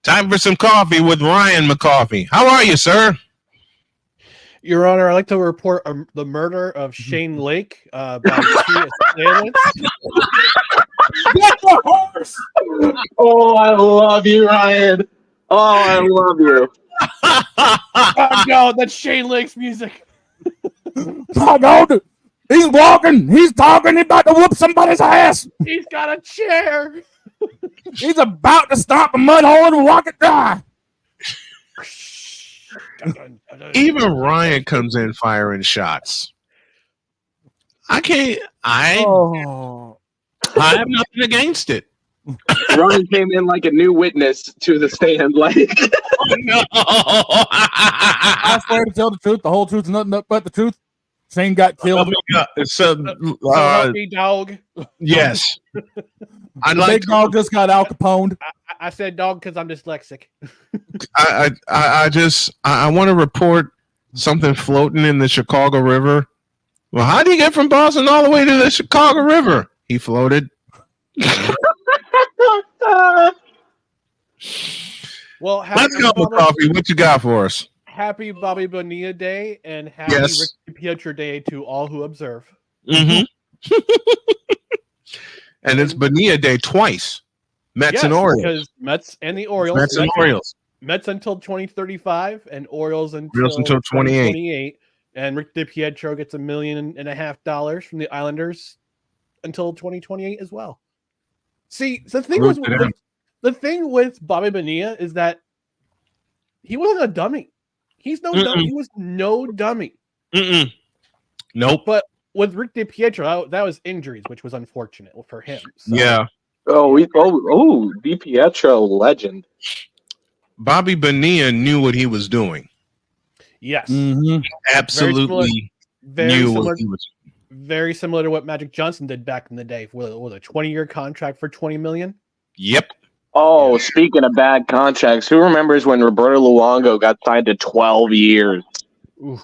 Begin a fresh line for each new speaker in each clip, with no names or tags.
Time for some coffee with Ryan McCarthy. How are you, sir?
Your Honor, I'd like to report the murder of Shane Lake by two assailants.
Get the horse! Oh, I love you, Ryan. Oh, I love you.
Oh no, that's Shane Lake's music.
My God, he's walking, he's talking, he's about to whoop somebody's ass.
He's got a chair.
He's about to stomp a mud hole and walk it dry.
Even Ryan comes in firing shots. I have nothing against it.
Ryan came in like a new witness to the stand. Like,
oh, no.
I swear to tell the truth, the whole truth, is nothing but the truth. Shane got killed.
Me dog.
Yes.
Big dog just got Al Capone.
I said dog because I'm dyslexic.
I want to report something floating in the Chicago River. Well, how do you get from Boston all the way to the Chicago River? He floated.
Well,
let's go with coffee. What you got for us?
Happy Bobby Bonilla Day and happy Ricky Pietro Day to all who observe.
Mm-hmm. And it's Bonilla Day twice. Mets and Orioles.
Because Mets and the Orioles.
Mets and Orioles.
Mets until 2035 and Orioles until
2028.
And Rick DiPietro gets $1.5 million from the Islanders until 2028 as well. See, the thing with Bobby Bonilla is that he wasn't a dummy. He's no dummy. He was no dummy.
Nope.
But with Rick DiPietro, that was injuries, which was unfortunate for him. So.
Yeah.
DiPietro legend.
Bobby Bonilla knew what he was doing.
Yes.
Mm-hmm. Absolutely knew what he was doing.
Very similar to what Magic Johnson did back in the day with a 20-year contract for $20 million.
Yep.
Oh, speaking of bad contracts, who remembers when Roberto Luongo got signed to 12 years?
Ooh.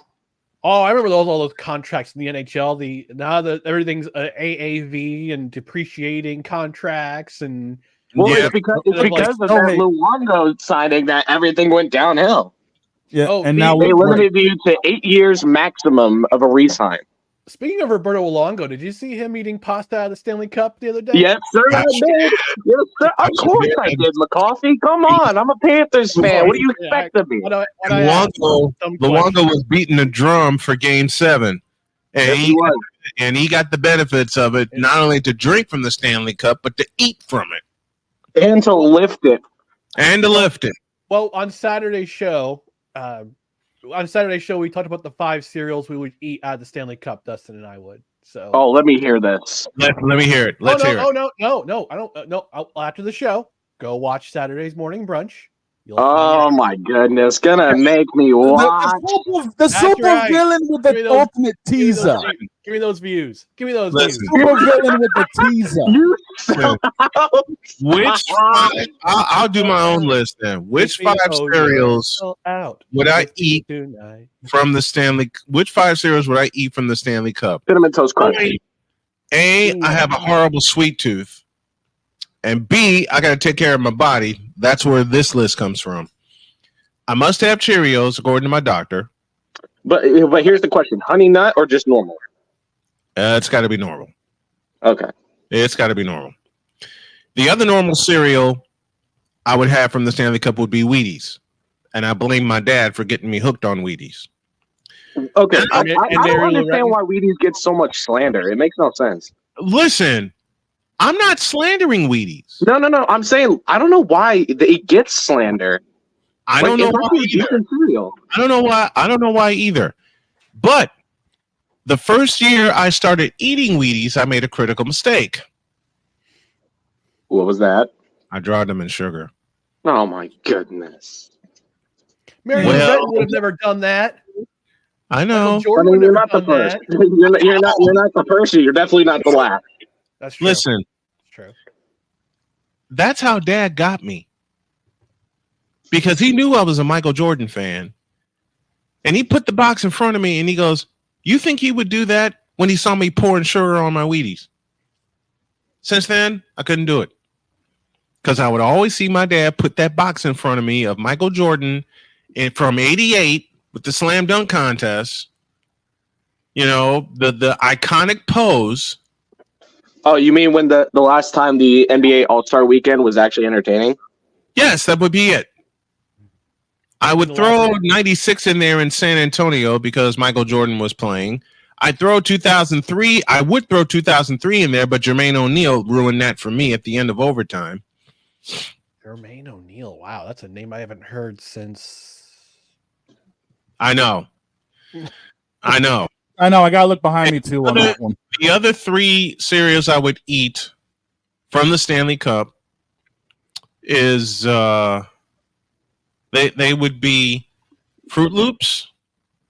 Oh, I remember all those contracts in the NHL. Everything's AAV and depreciating contracts, and
it's because of that Luongo signing that everything went downhill.
Yeah,
and now they limited you to 8 years maximum of a re-sign.
Speaking of Roberto Luongo, did you see him eating pasta out of the Stanley Cup the other day?
Yes, sir, I did. Yes, sir. Of course I did, McCarthy. Come on. I'm a Panthers fan. What do you expect of me?
Luongo was beating the drum for Game 7. And he got the benefits of it, not only to drink from the Stanley Cup, but to eat from it.
And to lift it.
Well, on Saturday's show, we talked about the 5 cereals we would eat out of the Stanley Cup. Dustin and I would. So.
Oh, let me hear this.
Let me hear it. Let's hear it.
No. I don't. No. After the show, go watch Saturday's morning brunch.
Oh my goodness, gonna make me watch.
The super villain with the ultimate teaser.
Give me those views. Super
villain with the teaser.
Which I'll do my own list then. Which 5 cereals would I eat from the Stanley? Which 5 cereals would I eat from the Stanley Cup?
Cinnamon Toast Crunch.
A, I have a horrible sweet tooth. And B, I got to take care of my body. That's where this list comes from. I must have Cheerios, according to my doctor.
But here's the question. Honey Nut or just normal?
It's got to be normal.
Okay.
It's got to be normal. The other normal cereal I would have from the Stanley Cup would be Wheaties. And I blame my dad for getting me hooked on Wheaties.
Okay. I don't understand why Wheaties get so much slander. It makes no sense.
Listen. I'm not slandering Wheaties.
No. I'm saying I don't know why it gets slander.
I don't know why either. I don't know why either. But the first year I started eating Wheaties, I made a critical mistake.
What was that?
I drowned them in sugar.
Oh my goodness.
Mary would have never done that.
I know.
You're not the first. You're not the first. You're definitely not the last.
That's true.
Listen.
That's true.
That's how Dad got me. Because he knew I was a Michael Jordan fan. And he put the box in front of me and he goes, "You think he would do that?" when he saw me pouring sugar on my Wheaties. Since then, I couldn't do it. because I would always see my dad put that box in front of me of Michael Jordan from '88 with the slam dunk contest. You know, the iconic pose.
Oh, you mean when the last time the NBA All-Star Weekend was actually entertaining?
Yes, that would be it. I would throw 96 in there in San Antonio because Michael Jordan was playing. I'd throw 2003. I would throw 2003 in there, but Jermaine O'Neal ruined that for me at the end of overtime.
Jermaine O'Neal. Wow, that's a name I haven't heard since.
I know.
I gotta look behind me too on that one.
The other three cereals I would eat from the Stanley Cup is they would be Fruit Loops,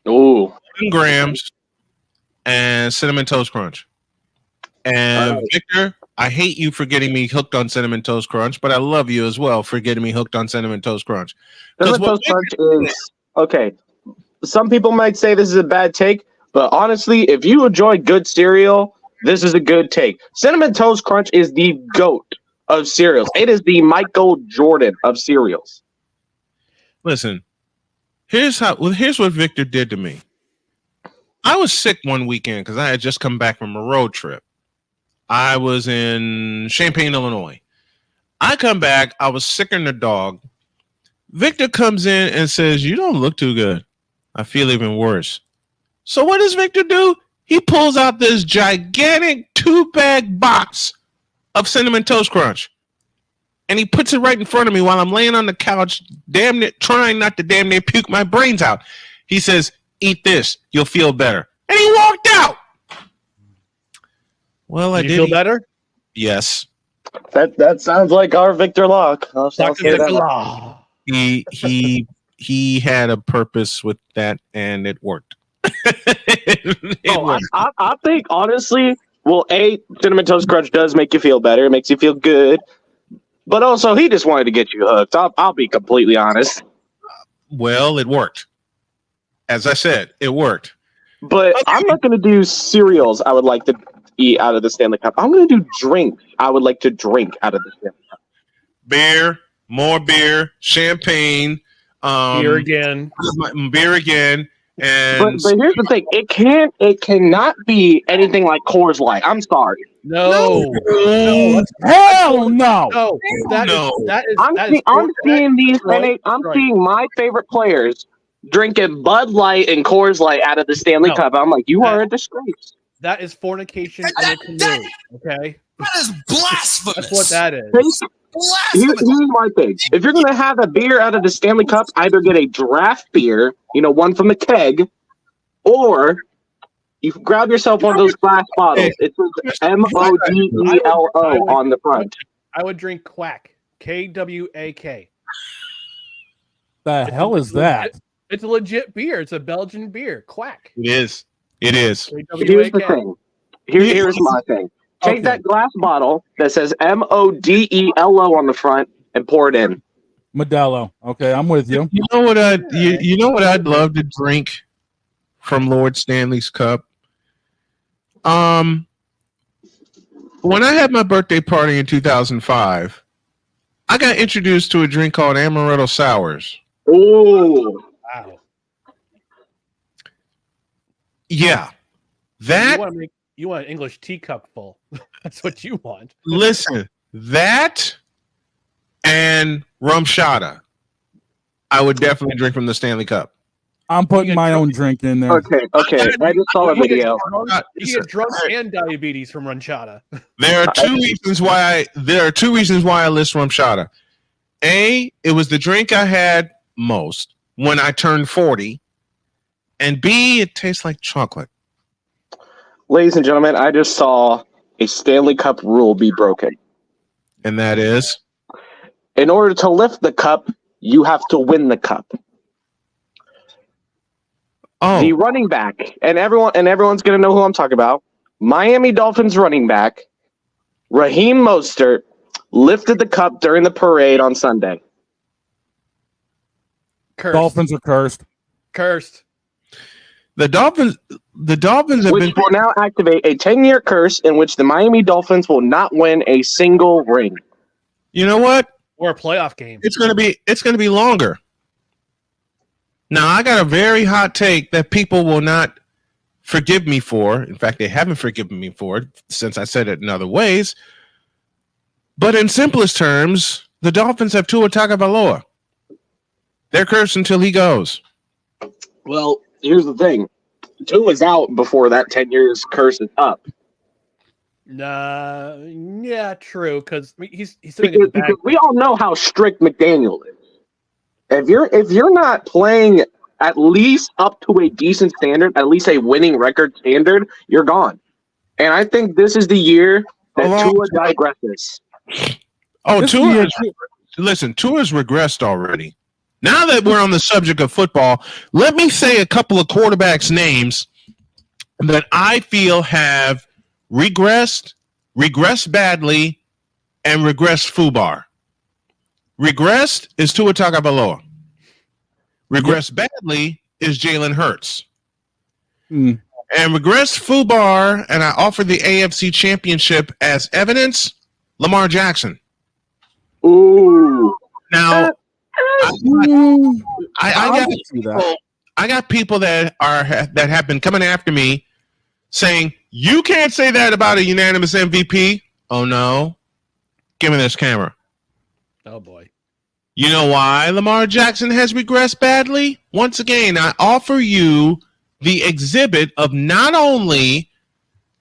Ooh,
10 grams, and Cinnamon Toast Crunch. And Victor, I hate you for getting me hooked on Cinnamon Toast Crunch, but I love you as well for getting me hooked on Cinnamon Toast Crunch.
Cinnamon Toast Crunch is okay. Some people might say this is a bad take, but honestly, if you enjoy good cereal, this is a good take. Cinnamon Toast Crunch is the GOAT of cereals. It is the Michael Jordan of cereals.
Listen, here's what Victor did to me. I was sick one weekend because I had just come back from a road trip. I was in Champaign, Illinois. I come back. I was sicker than a dog. Victor comes in and says, "You don't look too good." I feel even worse. So what does Victor do? He pulls out this gigantic 2-bag box of Cinnamon Toast Crunch. And he puts it right in front of me while I'm laying on the couch, damn near trying not to damn near puke my brains out. He says, "Eat this. You'll feel better." And he walked out. Well, I did.
Feel better?
Yes.
That sounds like our Victor Locke.
Dr. Victor Law.
He had a purpose with that, and it worked.
I think honestly, well, Cinnamon Toast Crunch does make you feel better. It makes you feel good. But also, he just wanted to get you hooked. I'll be completely honest.
Well, it worked. As I said, it worked.
But okay. I'm not going to do cereals I would like to eat out of the Stanley Cup. I'm going to do drinks I would like to drink out of the Stanley Cup.
Beer, more beer, champagne.
Beer again.
And
but here's the thing: it cannot be anything like Coors Light. I'm sorry.
No.
Hell no.
I'm seeing my favorite players drinking Bud Light and Coors Light out of the Stanley Cup. I'm like, you are a disgrace.
That is fornication in a canoe. Okay.
That is blasphemous.
That's what that is.
Here's my thing. If you're going to have a beer out of the Stanley Cup, either get a draft beer, one from the keg, or you grab yourself one of those glass bottles. It says MODELO on the front.
I would drink Quack. KWAK.
The hell is that?
It's a legit beer. It's a Belgian beer. Quack.
It is. Here's
the thing. Here's my thing. Take that glass bottle that says MODELO on the front and pour it in.
Modelo. Okay, I'm with you.
You know what I'd love to drink from Lord Stanley's Cup? When I had my birthday party in 2005, I got introduced to a drink called Amaretto Sours.
Oh.
Wow.
Yeah. That
you want an English teacup full. That's what you want.
Listen, that and rum shada, I would definitely drink from the Stanley Cup.
I'm putting my own drink in there.
Okay. I just saw a video.
You get drunk and diabetes from ranchada.
There are two reasons why I list rum shada. A, it was the drink I had most when I turned 40, and B, it tastes like chocolate.
Ladies and gentlemen, I just saw a Stanley Cup rule be broken.
And that is?
In order to lift the cup, you have to win the cup.
Oh.
The running back, and everyone's going to know who I'm talking about, Miami Dolphins running back, Raheem Mostert, lifted the cup during the parade on Sunday.
Cursed.
Dolphins are cursed.
Cursed.
The Dolphins have
which will now activate a 10-year curse in which the Miami Dolphins will not win a single ring.
You know what?
Or a playoff game.
It's gonna be longer. Now I got a very hot take that people will not forgive me for. In fact, they haven't forgiven me for it since I said it in other ways. But in simplest terms, the Dolphins have Tua Tagovailoa. They're cursed until he goes.
Well, here's the thing. Tua's out before that 10 years curse is up.
Yeah, true. Because he's sitting in the back.
Because we all know how strict McDaniel is. If you're not playing at least up to a decent standard, at least a winning record standard, you're gone. And I think this is the year that Tua digresses.
Oh, Tua's regressed already. Now that we're on the subject of football, let me say a couple of quarterbacks' names that I feel have regressed badly, and regressed FUBAR. Regressed is Tua Tagovailoa. Regressed badly is Jalen Hurts. And regressed FUBAR, and I offer the AFC Championship as evidence, Lamar Jackson.
Ooh.
Now, I got people that have been coming after me saying, you can't say that about a unanimous MVP. Oh, no. Give me this camera.
Oh, boy.
You know why Lamar Jackson has regressed badly? Once again, I offer you the exhibit of not only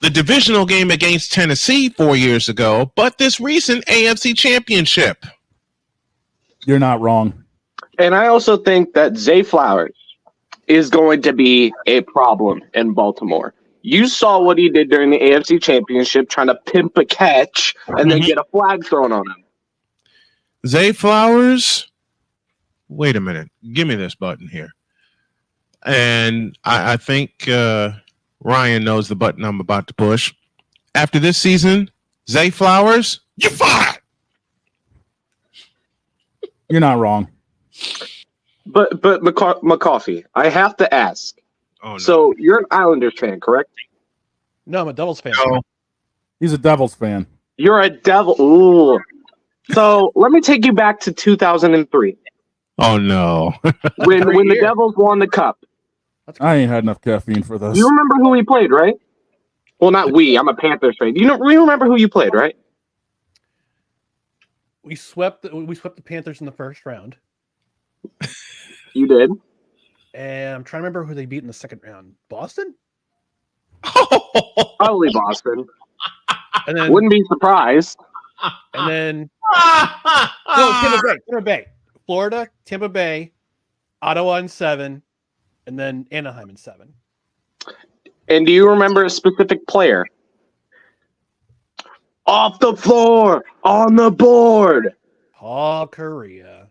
the divisional game against Tennessee 4 years ago, but this recent AFC Championship.
You're not wrong.
And I also think that Zay Flowers is going to be a problem in Baltimore. You saw what he did during the AFC Championship, trying to pimp a catch and then get a flag thrown on him.
Zay Flowers, wait a minute. Give me this button here. And I think Ryan knows the button I'm about to push. After this season, Zay Flowers, you're fired.
You're not wrong.
But McCarthy, I have to ask.
Oh, no.
So you're an Islanders fan, correct?
No, I'm a Devils fan.
No.
He's a Devils fan.
You're a Devil. Ooh. So let me take you back to 2003
Oh, no.
when the Devils won the Cup.
I ain't had enough caffeine for this.
You remember who we played, right? Well, not we. I'm a Panthers fan. We remember who you played, right?
We swept the Panthers in the first round.
You did.
And I'm trying to remember who they beat in the second round. Boston?
Probably Boston.
And then
Wouldn't be surprised.
And then Tampa Bay. Florida, Tampa Bay, Ottawa in 7, and then Anaheim in 7.
And do you remember a specific player? Off the floor, on the board.
Paul Correa.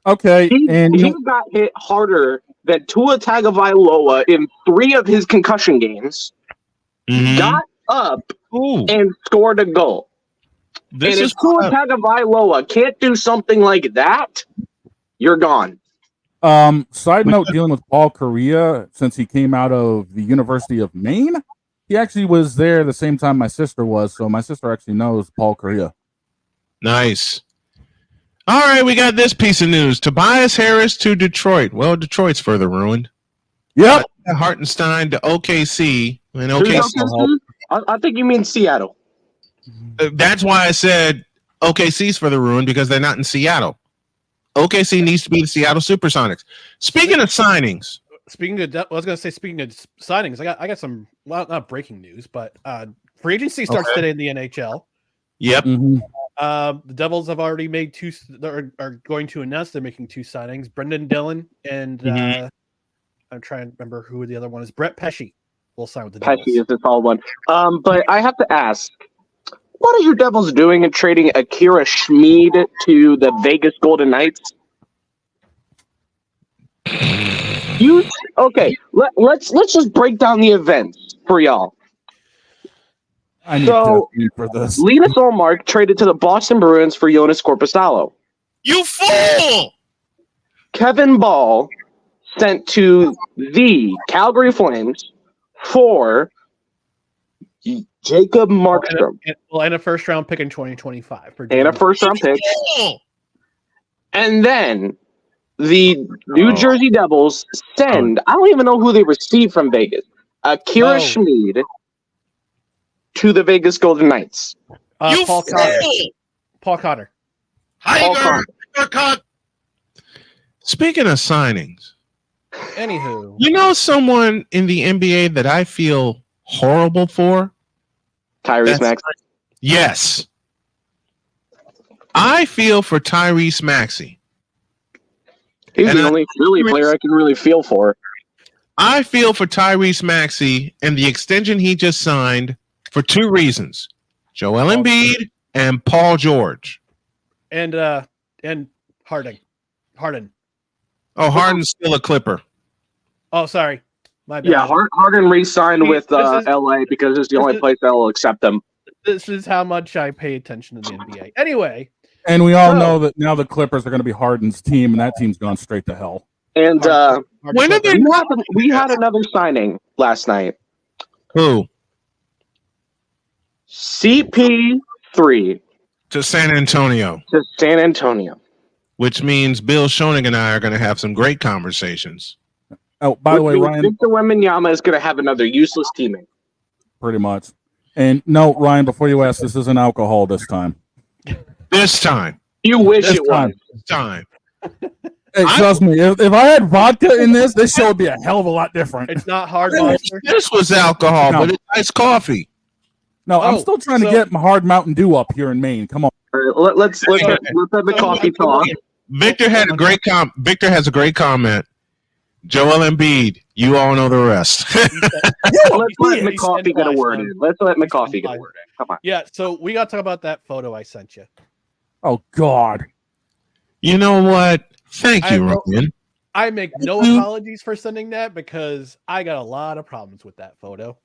Okay,
He got hit harder than Tua Tagovailoa in 3 of his concussion games.
Mhm.
Got up
Ooh,
and scored a goal.
this
And
is
if Tua Tagovailoa can't do something like that, you're gone.
Side note, dealing with Paul Correa, since he came out of the University of Maine, he actually was there the same time my sister was, so my sister actually knows Paul Correa.
nice. All right, we got this piece of news. Tobias Harris to Detroit. Well, Detroit's further ruined.
Yep.
Hartenstein to OKC. And
Who's
OKC.
OKC? I think you mean Seattle.
That's why I said OKC's further ruined, because they're not in Seattle. OKC needs to be the Seattle Supersonics. Speaking of signings.
Speaking of signings, I got some, well, not breaking news, but free agency starts today in the NHL.
Yep.
Mm-hmm.
The Devils have already made 2, are going to announce they're making 2 signings. Brendan Dillon and I'm trying to remember who the other one is. Brett Pesce will sign with the Devils.
Pesce is the tall one. But I have to ask, what are your Devils doing in trading Akira Schmid to the Vegas Golden Knights? Let's just break down the events for y'all.
I need
So,
caffeine for this.
Linus Ullmark traded to the Boston Bruins for Jonas Korpisalo.
You fool!
Kevin Ball sent to the Calgary Flames for Jacob Markstrom.
And a first round pick in 2025.
And a first round pick. And then the New Jersey Devils send, I don't even know who they received from Vegas, Kira Schmid to the Vegas Golden Knights.
Paul Cotter. Paul Cotter.
Speaking of signings,
Anywho,
you know someone in the NBA that I feel horrible for?
Tyrese Maxey.
Yes. I feel for Tyrese Maxey.
He's the only Philly player I can really feel for.
I feel for Tyrese Maxey and the extension he just signed for two reasons. Joel Embiid and Paul George.
And Harden.
Oh, Harden's still a Clipper.
Oh, sorry. My bad.
Yeah, Harden re-signed with LA because it's the only place that will accept them.
This is how much I pay attention to the NBA. Anyway.
And we all know that now the Clippers are going to be Harden's team, and that team's gone straight to hell.
And we had another signing last night.
Who?
CP3
To San Antonio.
Which
means Bill Schoening and I are going to have some great conversations.
Oh, by the way, Ryan,
Victor Wembanyama is going to have another useless teammate.
Pretty much. And no, Ryan, before you ask, this isn't alcohol this time.
This time.
You wish it was.
This time.
Hey, trust me, if I had vodka in this show would be a hell of a lot different.
It's not hard monster.
This was alcohol, but it's iced coffee.
No, I'm still trying to get my hard Mountain Dew up here in Maine. Come on.
Let's have the coffee talk.
Victor had a great Victor has a great comment. Joel Embiid, you all know the rest.
Let's let McCarthy get a word in. Come on.
Yeah, so we got to talk about that photo I sent you.
Oh, God.
You know what? Thank you, Ryan.
I make no apologies for sending that because I got a lot of problems with that photo.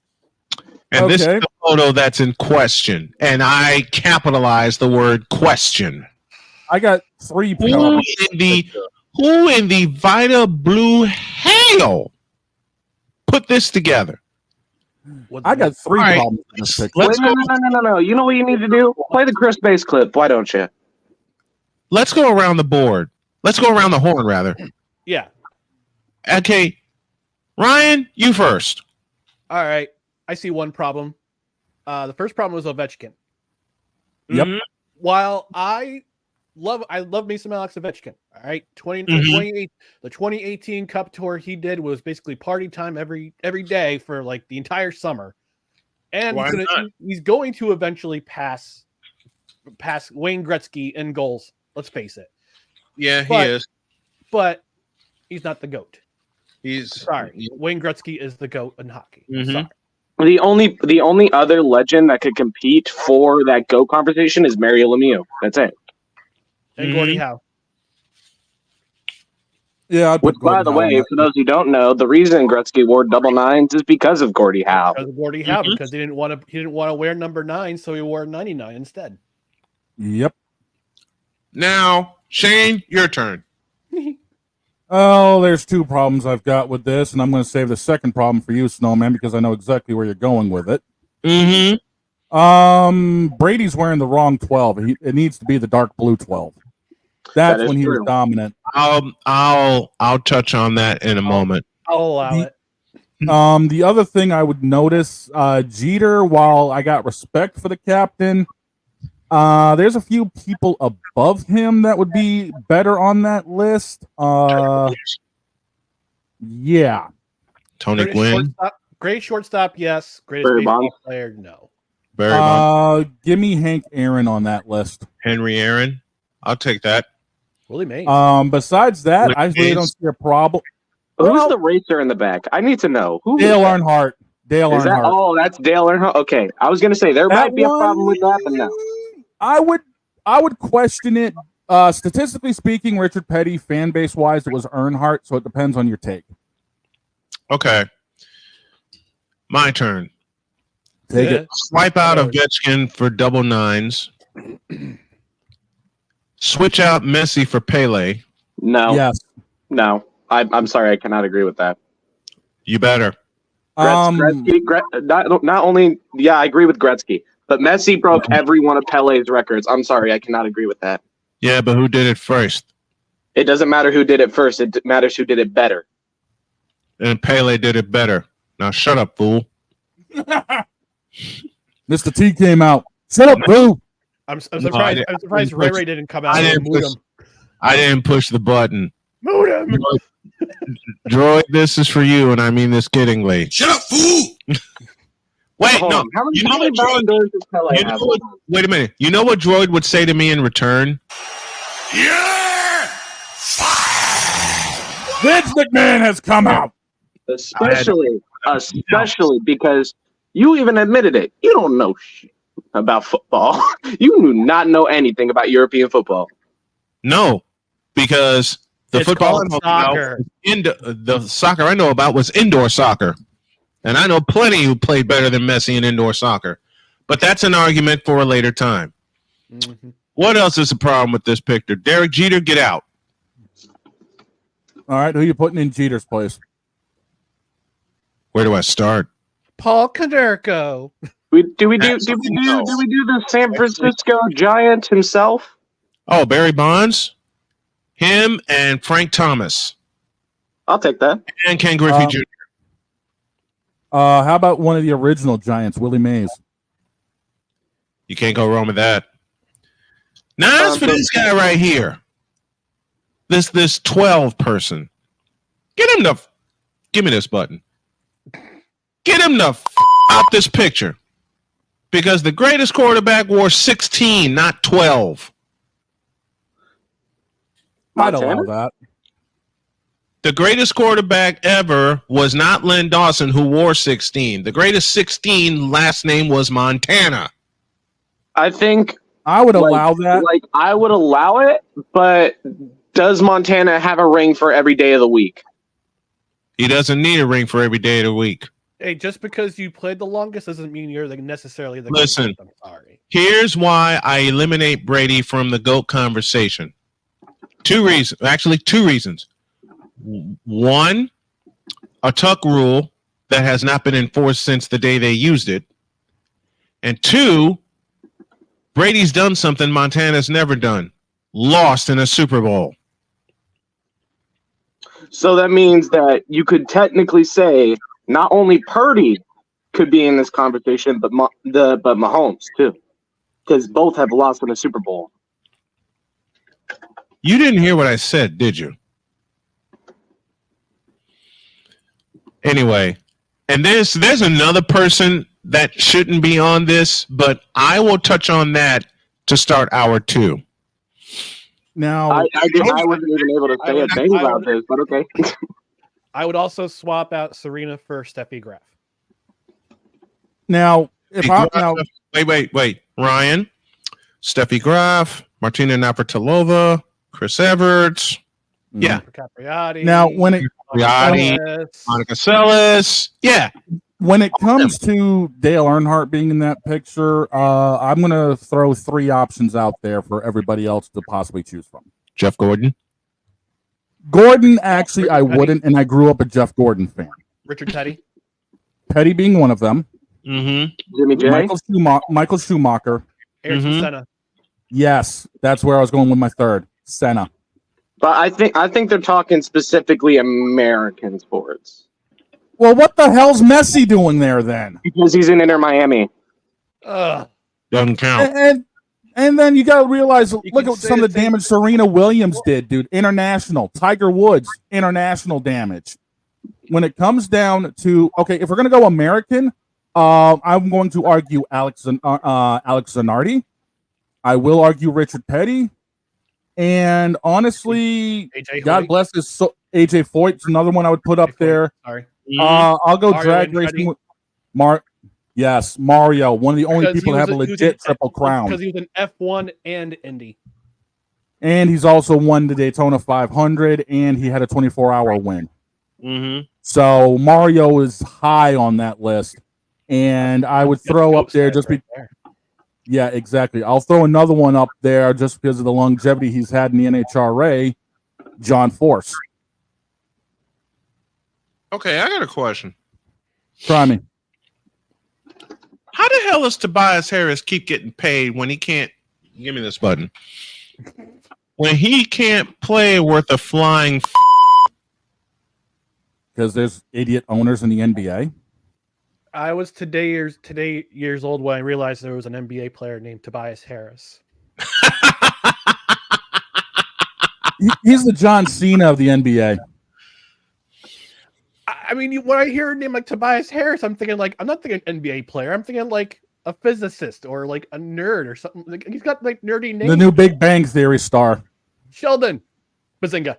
And this is the photo that's in question. And I capitalized the word question.
I got 3 problems.
Who in the Vita Blue hell put this together?
I got 3 problems in this picture.
No. You know what you need to do? Play the Chris Bass clip. Why don't you?
Let's go around the board. Let's go around the horn, rather.
Yeah.
Okay. Ryan, you first.
All right. I see one problem. The first problem was Ovechkin.
Yep.
While I love me some Alex Ovechkin. All right. The 2018 Cup tour he did was basically party time every day for like the entire summer. And he's going to eventually pass Wayne Gretzky in goals. Let's face it.
Yeah, he is.
But he's not the GOAT.
Sorry.
Wayne Gretzky is the GOAT in hockey.
Mm-hmm.
Sorry.
The only other legend that could compete for that GOAT conversation is Mario Lemieux. That's it.
And Gordie Howe.
Yeah.
Which, by the way, for those who don't know, the reason Gretzky wore double nines is because of Gordie Howe.
Because he didn't want to wear number 9, so he wore 99 instead.
Yep.
Now, Shane, your turn.
Oh, there's 2 problems I've got with this, and I'm going to save the second problem for you, Snowman, because I know exactly where you're going with it.
Mm-hmm.
Brady's wearing the wrong 12. It needs to be the dark blue 12. That's when he was dominant.
I'll touch on that in a moment.
I'll allow it.
The other thing I would notice, Jeter, while I got respect for the captain, there's a few people above him that would be better on that list. Yeah.
Tony Gwynn.
Great shortstop, yes. Greatest baseball player, no.
Give me Hank Aaron on that list.
Henry Aaron. I'll take that.
Willie Mays.
Besides that, I really don't see a problem.
Who's the racer in the back? I need to know.
Dale Earnhardt. Earnhardt.
Oh, that's Dale Earnhardt. Okay, I was going to say there might be a problem with that, but no.
I would question it. Statistically speaking, Richard Petty, fan base wise, it was Earnhardt, so it depends on your take.
Okay. My turn.
Take it.
Swipe out Ovechkin for double 9s. Switch out Messi for Pele.
No.
Yes.
No. I'm sorry, I cannot agree with that.
You better.
Gretzky, not only, I agree with Gretzky, but Messi broke every one of Pele's records. I'm sorry, I cannot agree with that.
Yeah, but who did it first?
It doesn't matter who did it first. It matters who did it better.
And Pele did it better. Now shut up, fool.
Mr. T came out. Shut up, boo.
I'm surprised. I'm surprised Ray Ray didn't come out.
I didn't push the button.
Moot him.
Droid, this is for you, and I mean this kiddingly.
Shut up, fool!
Wait, no.
How many Ballon d'Ors does Pele have?
Wait a minute. You know what Droid would say to me in return?
You're fired!
Vince McMahon has come out.
Especially because you even admitted it. You don't know shit about football. You do not know anything about European football.
No, because the football
soccer.
The soccer I know about was indoor soccer. And I know plenty who played better than Messi in indoor soccer. But that's an argument for a later time. Mm-hmm. What else is the problem with this picture? Derek Jeter, get out.
All right, who are you putting in Jeter's place?
Where do I start?
Paul Konerko.
Do we do the San Francisco Giant himself?
Oh, Barry Bonds? Him and Frank Thomas.
I'll take that.
And Ken Griffey Jr.
How about one of the original Giants, Willie Mays?
You can't go wrong with that. Now, as for this guy right here, this 12 person, give me this button. Get him the out this picture. Because the greatest quarterback wore 16, not 12.
I'd allow that.
The greatest quarterback ever was not Len Dawson, who wore 16. The greatest 16 last name was Montana.
I think
I would allow that.
I would allow it, but does Montana have a ring for every day of the week?
He doesn't need a ring for every day of the week.
Hey, just because you played the longest doesn't mean you're necessarily the
Listen,
greatest. I'm sorry.
Here's why I eliminate Brady from the GOAT conversation. Two reasons. One, a tuck rule that has not been enforced since the day they used it. And two, Brady's done something Montana's never done. Lost in a Super Bowl.
So that means that you could technically say not only Purdy could be in this conversation, but Mahomes too, because both have lost in a Super Bowl.
You didn't hear what I said, did you? Anyway, and there's another person that shouldn't be on this, but I will touch on that to start hour 2.
Now,
I wasn't even able to say a thing about this, but okay.
I would also swap out Serena for Steffi Graf.
Now,
wait, Ryan, Steffi Graf, Martina Navratilova, Chris Everts, yeah.
Capriati,
now when it
Monica Seles, yeah.
When it comes to Dale Earnhardt being in that picture, I'm going to throw 3 options out there for everybody else to possibly choose from.
Jeff Gordon.
Gordon, actually, I wouldn't, and I grew up a Jeff Gordon fan.
Richard Petty.
Petty being one of them.
Mm-hmm.
Jimmy J.
Michael Schumacher.
Ayrton Senna.
Yes, that's where I was going with my third. Senna.
But I think they're talking specifically American sports.
Well, what the hell's Messi doing there then?
Because he's in Inter Miami.
Doesn't count.
And then you got to realize, look at some of the damage Serena Williams did, dude. International. Tiger Woods, international damage. When it comes down to, okay, if we're going to go American, I'm going to argue Alex Zanardi. I will argue Richard Petty. And honestly, God bless his soul. AJ Foyt's another one I would put up there.
Sorry.
I'll go drag racing with Yes, Mario, one of the only people to have a legit triple crown.
Because he was an F1 and Indy.
And he's also won the Daytona 500, and he had a 24-hour win.
Mm-hmm.
So Mario is high on that list. And I would throw up there just Yeah, exactly. I'll throw another one up there just because of the longevity he's had in the NHRA, John Force.
Okay, I got a question.
Try me.
How the hell does Tobias Harris keep getting paid when he can't? Give me this button. When he can't play worth a flying.
Because there's idiot owners in the NBA.
I was today years old when I realized there was an NBA player named Tobias Harris.
He's the John Cena of the NBA.
I mean, when I hear a name like Tobias Harris, I'm not thinking NBA player. I'm thinking like a physicist or like a nerd or something. Like, he's got like nerdy names.
The new Big Bang Theory star.
Sheldon. Bazinga.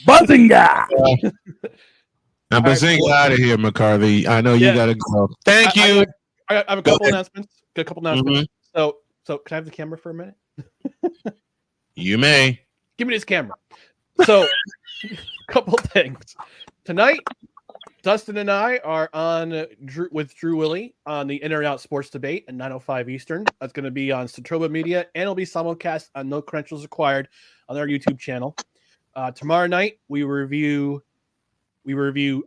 Bazinga!
Now, Bazinga out of here, McCarthy. I know you got to go. Thank you.
I have a couple announcements. Got a couple announcements.
Mm-hmm.
So can I have the camera for a minute?
You may.
Give me this camera. So, couple things. Tonight, Dustin and I are on with Drew Willie on the In or Out Sports Debate at 9:05 Eastern. That's going to be on Satroba Media, and it'll be simulcast on No Credentials Required on our YouTube channel. Tomorrow night, we review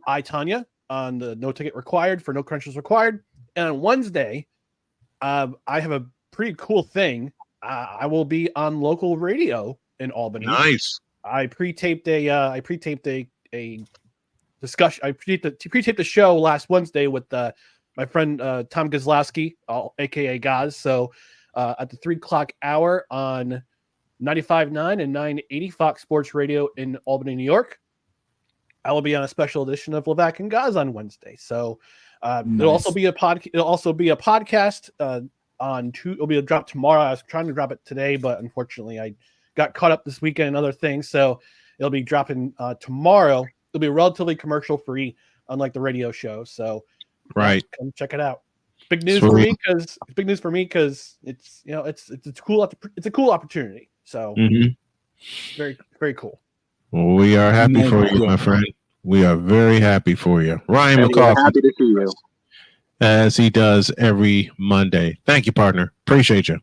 I, Tanya on the No Ticket Required for No Credentials Required. And on Wednesday, I have a pretty cool thing. I will be on local radio in Albany.
Nice.
I pre-taped a discussion. I pre-taped the show last Wednesday with my friend Tom Gazlowski, aka Gaz. So at the 3:00 hour on 95.9 and 980 Fox Sports Radio in Albany, New York, I will be on a special edition of Levac and Gaz on Wednesday. So
Nice.
It'll also be a podcast it'll be a drop tomorrow. I was trying to drop it today, but unfortunately I got caught up this weekend and other things. So it'll be dropping tomorrow. It'll be relatively commercial free, unlike the radio show. So
Right.
come check it out. Big news for me because it's it's a cool opportunity. So very, very cool.
We are happy for you, my friend. We are very happy for you. Ryan McCarthy.
Happy to see you.
As he does every Monday. Thank you, partner. Appreciate you.